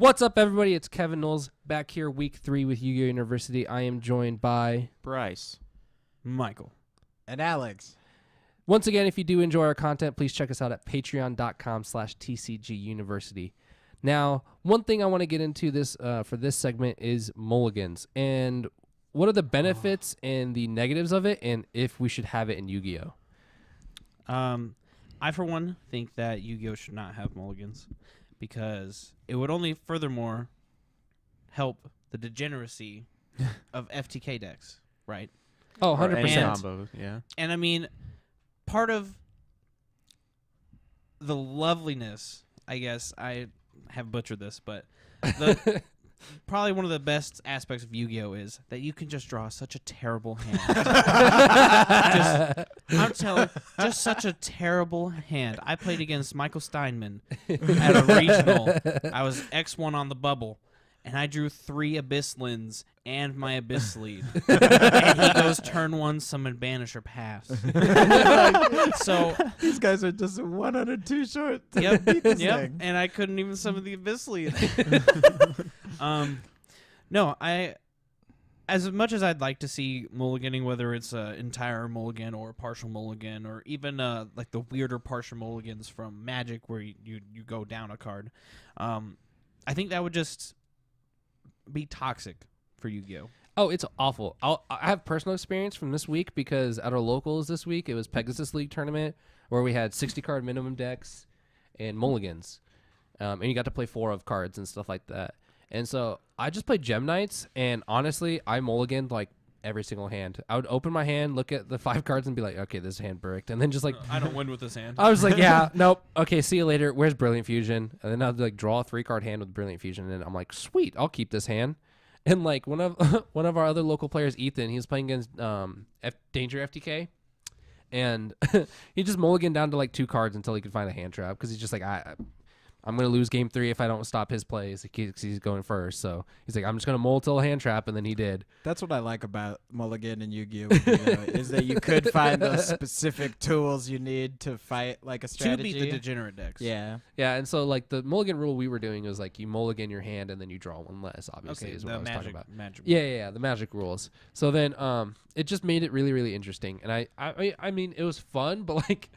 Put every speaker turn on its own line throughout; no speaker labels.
What's up, everybody? It's Kevin Knowles back here, week 3 with YGOU University. I am joined by
Bryce,
Michael,
and Alex.
Once again, if you do enjoy our content, please check us out at patreon.com/TCGUniversity. Now, one thing I want to get into this for this segment is Mulligans, and what are the benefits and the negatives of it, and if we should have it in Yu-Gi-Oh.
I, for one, think that Yu-Gi-Oh should not have mulligans because it would only furthermore help the degeneracy of FTK decks, right?
Oh,
or any
100%.
combo, yeah.
And I mean, part of the loveliness, I guess, I have butchered this, but the probably one of the best aspects of Yu-Gi-Oh is that you can just draw such a terrible hand. I'm telling you, just such a terrible hand. I played against Michael Steinman at a regional. I was X1 on the bubble, and I drew 3 Abyss Lens and my Abyss Lead. And he goes turn 1, summon Banisher, pass. So
These guys are just 102 short.
Yep,
Thing.
and I couldn't even summon the Abyss Lead. No, as much as I'd like to see mulliganing, whether it's an entire mulligan or a partial mulligan, or even like the weirder partial mulligans from Magic where you go down a card, I think that would just be toxic for Yu-Gi-Oh.
Oh, it's awful. I have personal experience from this week because at our locals this week, it was Pegasus League tournament where we had 60-card minimum decks and mulligans. And you got to play 4 of cards and stuff like that. And so I just played Gem Knights, and honestly, I mulliganed like every single hand. I would open my hand, look at the 5 cards, and be like, okay, this hand bricked. And then just like...
I don't win with this hand.
I was like, yeah, nope. Okay, see you later. Where's Brilliant Fusion? And then I'd like draw a 3-card hand with Brilliant Fusion, and I'm like, sweet, I'll keep this hand. And like one of our other local players, Ethan, he was playing against Danger FTK, and he just mulliganed down to like 2 cards until he could find a hand trap because he's just like, I'm going to lose game 3 if I don't stop his plays. He's going first. So he's like, I'm just going to mull till a hand trap, and then he did.
That's what I like about Mulligan and Yu-Gi-Oh! Is that you could find those specific tools you need to fight like a strategy.
To beat the degenerate decks.
Yeah.
Yeah, and so like the mulligan rule we were doing was like you mulligan your hand and then you draw 1 less, obviously,
Okay,
is what I was talking about.
Magic.
Yeah, the magic rules. So then it just made it really, really interesting. And I mean, it was fun, but like...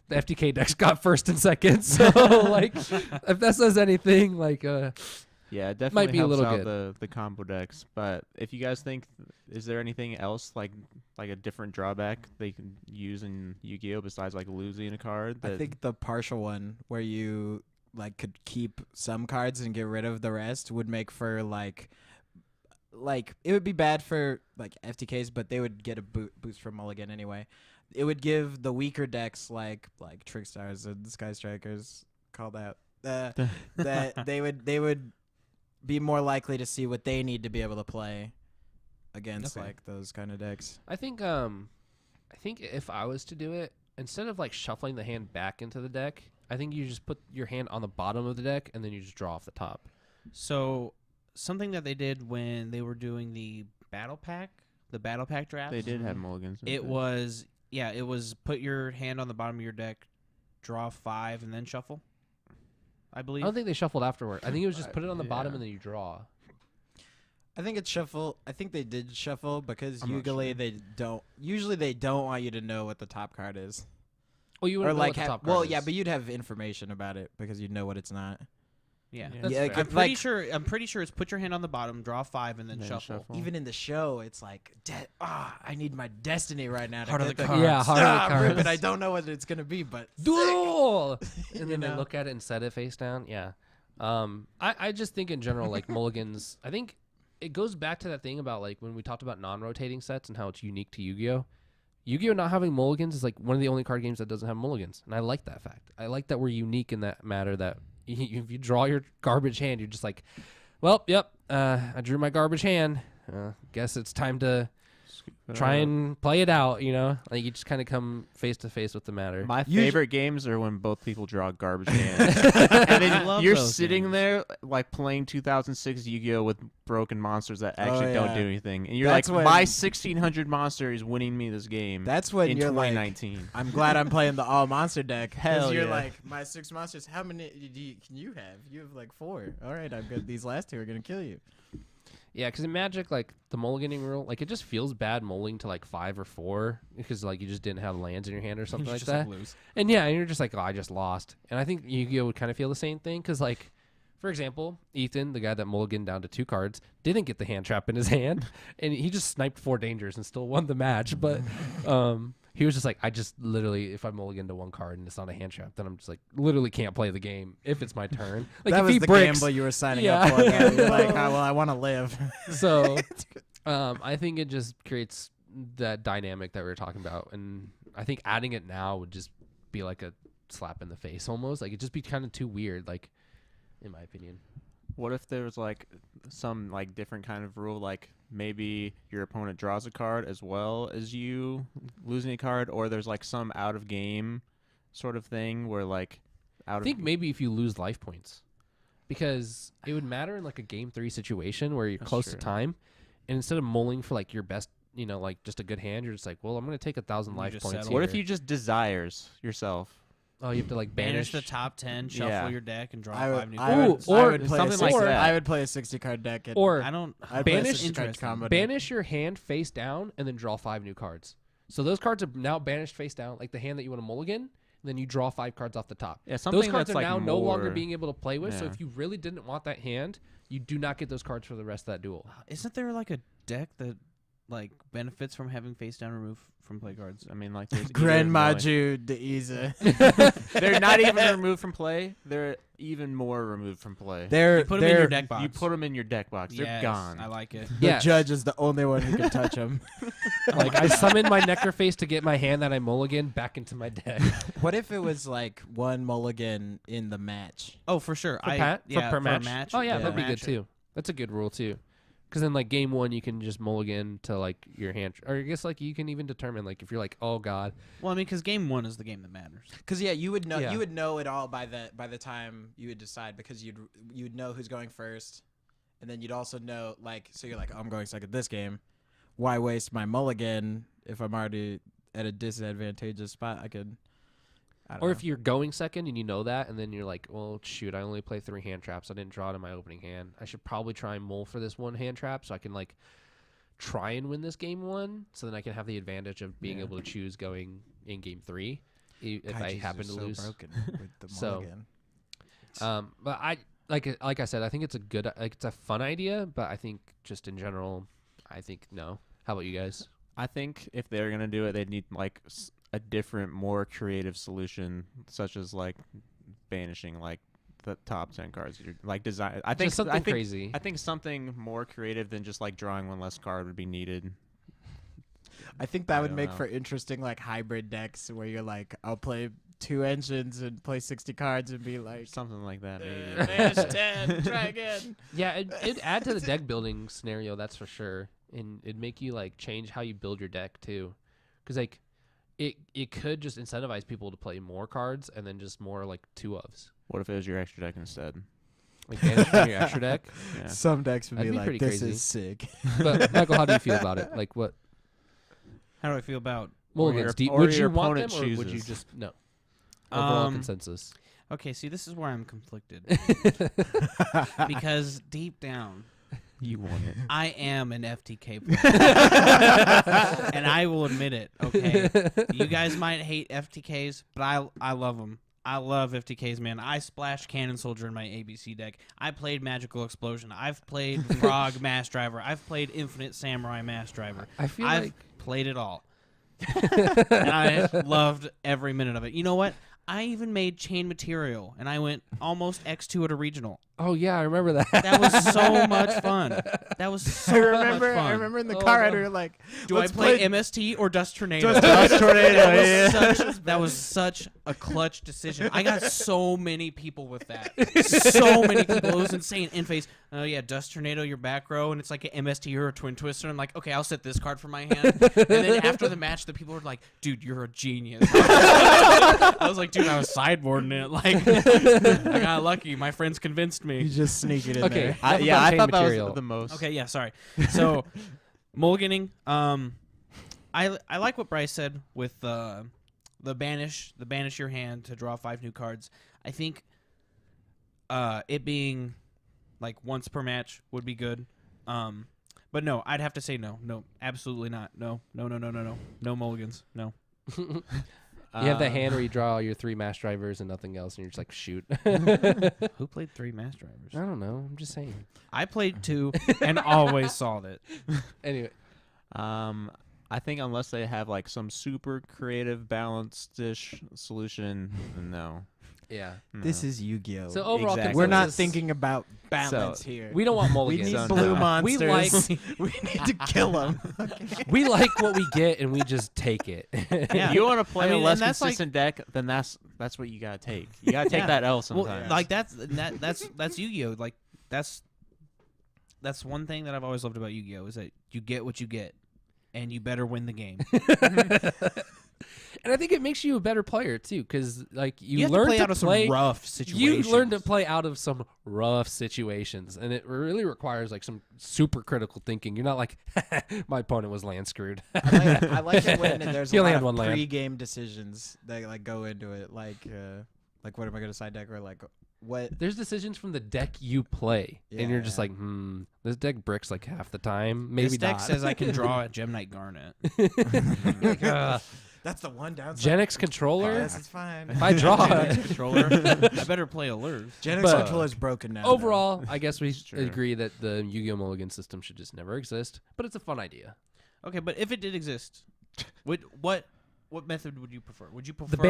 The FTK decks got first and second, so like if that says anything, like
Yeah, it definitely
might be a
helps
little
out
good.
the combo decks. But if you guys think, is there anything else like a different drawback they can use in Yu-Gi-Oh besides like losing a card?
I think the partial one where you like could keep some cards and get rid of the rest would make for like it would be bad for like FTKs, but they would get a boost from Mulligan anyway. It would give the weaker decks like Trickstars and Sky Strikers, call that that they would be more likely to see what they need to be able to play against like those kind of decks.
I think if I was to do it, instead of like shuffling the hand back into the deck, I think you just put your hand on the bottom of the deck and then you just draw off the top.
So something that they did when they were doing the battle pack drafts.
they did have mulligans.
It was put your hand on the bottom of your deck, draw 5, and then shuffle, I believe.
I don't think they shuffled afterward. I think it was just put it on the bottom and then you draw.
I think it's shuffle. I think they did shuffle because
I'm not
usually they don't want you to know what the top card is.
Well, you
Or
would
like
know what the top card is.
but you'd have information about it because you'd know what it's not.
Yeah.
That's
Yeah,
fair.
I'm pretty sure it's put your hand on the bottom, draw 5, and then shuffle.
Even in the show, it's like, I need my destiny right now. To
Heart of
get
the
the
cards.
Yeah, heart of the
rip
cards.
it. I don't know what it's gonna be, but
Duel! And then they
know?
look at it and set it face down. Yeah. I just think in general, like mulligans, I think it goes back to that thing about like when we talked about non-rotating sets and how it's unique to Yu-Gi-Oh! Yu-Gi-Oh! Not having mulligans is like one of the only card games that doesn't have mulligans. And I like that fact. I like that we're unique in that matter that if you draw your garbage hand, you're just like, well, yep, I drew my garbage hand. Guess it's time to try and play it out. You know, like you just kind of come face to face with the matter.
My favorite games are when both people draw garbage cans, and then you're sitting there like playing 2006 Yu-Gi-Oh with broken monsters that actually don't do anything, and you're
That's
like, my 1600 monster is winning me this game.
That's when
in
you're
2019.
like, I'm glad I'm playing the all monster deck.
Hell
you're
yeah.
like, my 6 monsters. How many can you have? You have like 4. All right, I'm good. These last 2 are gonna kill you.
Yeah, because in Magic, like the mulliganing rule, like it just feels bad mulling to like 5 or 4 because like you just didn't have lands in your hand or something like that.
Lose.
And yeah, and you're just like, oh, I just lost. And I think Yu-Gi-Oh would kind of feel the same thing because like, for example, Ethan, the guy that mulliganed down to 2 cards, didn't get the hand trap in his hand, and he just sniped 4 dangers and still won the match. But he was just like, I just literally, if I mulligan to 1 card and it's not a hand trap, then I'm just like, literally can't play the game if it's my turn. Like
that
if
was
he
the
bricks,
gamble you were signing
Yeah.
up for. Man. You're like, oh, well, I want to live.
So I think it just creates that dynamic that we were talking about, and I think adding it now would just be like a slap in the face almost. Like it'd just be kind of too weird, like in my opinion.
What if there was like some like different kind of rule, like maybe your opponent draws a card as well as you losing a card, or there's like some out of game sort of thing where like
I think maybe if you lose life points, because it would matter in like a game 3 situation where you're close to time, and instead of mulling for like your best, you know, like just a good hand, you're just like, well, I'm gonna take 1,000 life
just
points.
settle.
What
here.
if you just desires yourself?
Oh, you have to like
Banish the top 10, shuffle
Yeah.
your deck, and draw
I
5
would,
new
I
cards.
would, I
Or
would play
something
a
like
60,
that.
I would play a 60 card deck. And
or
I don't.
I'd play a
banish-
60 card
interesting.
combo deck.
banish your hand face down and then draw 5 new cards. So those cards are now banished face down, like the hand that you want to mulligan. And then you draw 5 cards off the top.
Yeah, something
Those cards
that's
are
like
now no longer
more-
being able to play with. So
Yeah.
if you really didn't want that hand, you do not get those cards for the rest of that duel.
Isn't there like a deck that like benefits from having face down removed from play cards?
I mean, like there's
Grandma
either
Jude, the Isa.
they're not even removed from play. They're even more removed from play.
They're,
You put them in your deck box.
You put them in your deck box. They're
Yes,
gone.
I like it.
The
Yes.
judge is the only one who can touch them.
Like I summon my Nectar Face to get my hand that I mulligan back into my deck.
What if it was like 1 mulligan in the match?
Oh, for sure.
For per
a
match. Oh yeah,
yeah.
that'd be good
Match.
too. That's a good rule too. Because then like game 1 you can just mulligan to like your hand, or I guess like you can even determine like if you're like, oh god,
Well, I mean, because game 1 is the game that matters.
Because you would know
Yeah.
you would know it all by the time you would decide, because you would know who's going first, and then you'd also know, like, so you're like, oh, I'm going second this game. Why waste my mulligan if I'm already at a disadvantageous spot? I don't
or
know.
if you're going second and you know that, and then you're like, well, shoot, I only play 3 hand traps. I didn't draw it in my opening hand. I should probably try and mull for this 1 hand trap so I can like try and win this game 1. So then I can have the advantage of being able to choose going in game 3 if I
Kaijus
happen
are
to
so
lose.
broken with the
So,
mulligan.
But I like I said, I think it's a good, like it's a fun idea. But I think just in general, I think no. How about you guys?
I think if they're gonna do it, they'd need like a different, more creative solution, such as like banishing like the top 10 cards. Like design. I think
Just something
I think,
crazy.
I think something more creative than just like drawing 1 less card would be needed.
I think that
I
would
don't
make
know.
for interesting like hybrid decks where you're like, I'll play 2 engines and play 60 cards and be like,
Something like that, maybe.
banish 10, try again.
Yeah, it'd add to the deck building scenario, that's for sure, and it'd make you like change how you build your deck too, because like it could just incentivize people to play more cards and then just more like 2-ofs,
What if it was your extra deck instead?
like banish from your extra deck.
Yeah.
Some decks would
That'd
be
be
like,
pretty
this
crazy.
is sick.
But Michael, how do you feel about it? Like what
How do I feel about?
mulligans?
or
Would
your
you want them,
opponent
or would you
chooses.
just no? Overall
Um,
consensus.
Okay, see, this is where I'm conflicted because deep down,
You want it.
I am an FTK player, and I will admit it. Okay, you guys might hate FTKs, but I love them. I love FTKs, man. I splashed Cannon Soldier in my ABC deck. I played Magical Explosion. I've played Frog Mass Driver. I've played Infinite Samurai Mass Driver.
I feel
I've
like
played it all. And I loved every minute of it. You know what? I even made chain material, and I went almost X2 at a regional.
Oh yeah, I remember that.
That was so much fun. That was so much fun.
I remember in the
Oh,
car,
no.
we were like,
Do I
let's
play MST or Dust Tornado?
Dust Tornado,
That was such a clutch decision. I got so many people with that. So many people. It was insane. In face. Oh yeah, Dust Tornado, your back row, and it's like an MST or a Twin Twister. I'm like, okay, I'll set this card for my hand. And then after the match, the people were like, dude, you're a genius. I was like, dude, I was sideboarding it. Like, I got lucky. My friends convinced me.
You just sneak it in
Okay.
there.
Enough
Yeah,
about
I
chain
thought
material.
that was the most.
Okay, yeah, sorry. So, mulliganing. I like what Bryce said with the banish your hand to draw 5 new cards. I think it being like once per match would be good. But no, I'd have to say no, absolutely not. No mulligans, no.
You have that hand where you draw your 3 mash drivers and nothing else, and you're just like, shoot.
Who played 3 mass drivers?
I don't know. I'm just saying.
I played 2 and always solved it.
Anyway,
I think unless they have like some super creative balanced-ish solution, no.
yeah.
This is Yu-Gi-Oh.
So overall,
Exactly.
We're not
consensus,
thinking about balance here.
We don't want
We
mulligans.
need
So
blue
no.
monsters.
We like
we need to kill them.
we like what we get, and we just take it.
Yeah.
If you want to play
I mean,
a less
and that's like-
consistent deck, then that's what you gotta take. You gotta take
Yeah.
that L
Well,
sometimes.
like that's Yu-Gi-Oh. Like that's one thing that I've always loved about Yu-Gi-Oh is that you get what you get, and you better win the game.
And I think it makes you a better player too, because like you
have
learn
to play out of
play.
some rough situations.
You learn to play out of some rough situations, and it really requires like some super critical thinking. You're not like, my opponent was land screwed.
I like it when there's
He
a
only
lot
had
of
one land.
pre-game decisions that like go into it. Like what am I gonna side deck or like what?
There's decisions from the deck you play, and you're just
Yeah.
like, this deck bricks like half the time. Maybe
This deck
not.
says I can draw a Gem Knight Garnet.
Like,
That's the one downside.
Gen X controller.
Yes, it's fine.
If I draw it.
Controller. I better play Allures.
Gen X
But-
controller's broken now.
Overall, I guess we
Sure.
agree that the Yu-Gi-Oh! Mulligan system should just never exist, but it's a fun idea.
Okay, but if it did exist, what method would you prefer? Would you prefer
The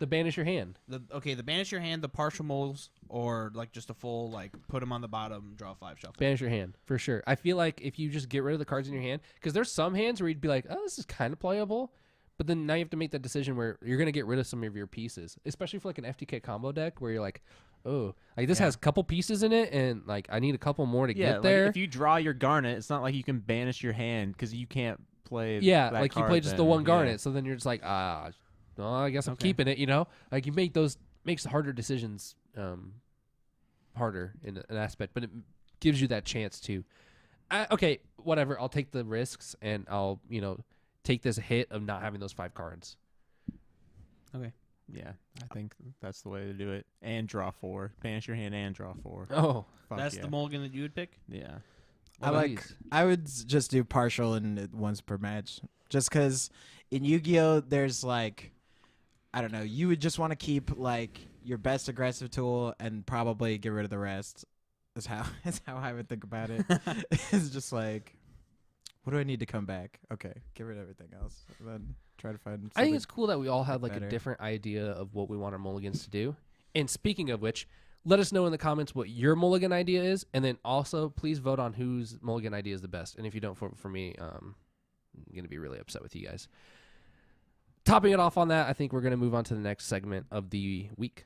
banish your hand.
the banish your hand, the partial moles, or like just a full like put them on the bottom, draw 5 shuffle?
Banish your hand, for sure. I feel like if you just get rid of the cards in your hand, because there's some hands where you'd be like, oh, this is kind of playable, but then now you have to make that decision where you're going to get rid of some of your pieces, especially for like an FTK combo deck where you're like, oh, like this has a couple pieces in it, and like I need a couple more to
yeah,
get there.
Like if you draw your Garnet, it's not like you can banish your hand because you can't play.
Yeah,
that
like you
card
play just the
then.
one
Yeah.
Garnet, so then you're just like, well, I guess I'm
Okay.
keeping it, Like you make those, makes the harder decisions harder in an aspect, but it gives you that chance to, okay, whatever, I'll take the risks, and I'll, take this hit of not having those 5 cards.
Okay.
Yeah, I think that's the way to do it. And draw 4. Banish your hand and draw 4.
Oh,
Fuck
That's
yeah.
the mulligan that you would pick?
Yeah.
what about these?
I would just do partial and once per match, just because in Yu-Gi-Oh there's like, I don't know, you would just want to keep like your best aggressive tool and probably get rid of the rest. Is how I would think about it. It's just like, what do I need to come back? Okay, get rid of everything else, and then try to find.
I think
something-
it's cool that we all have like
better.
a different idea of what we want our mulligans to do. And speaking of which, let us know in the comments what your mulligan idea is, and then also please vote on whose mulligan idea is the best. And if you don't vote for me, I'm gonna be really upset with you guys. Topping it off on that, I think we're gonna move on to the next segment of the week.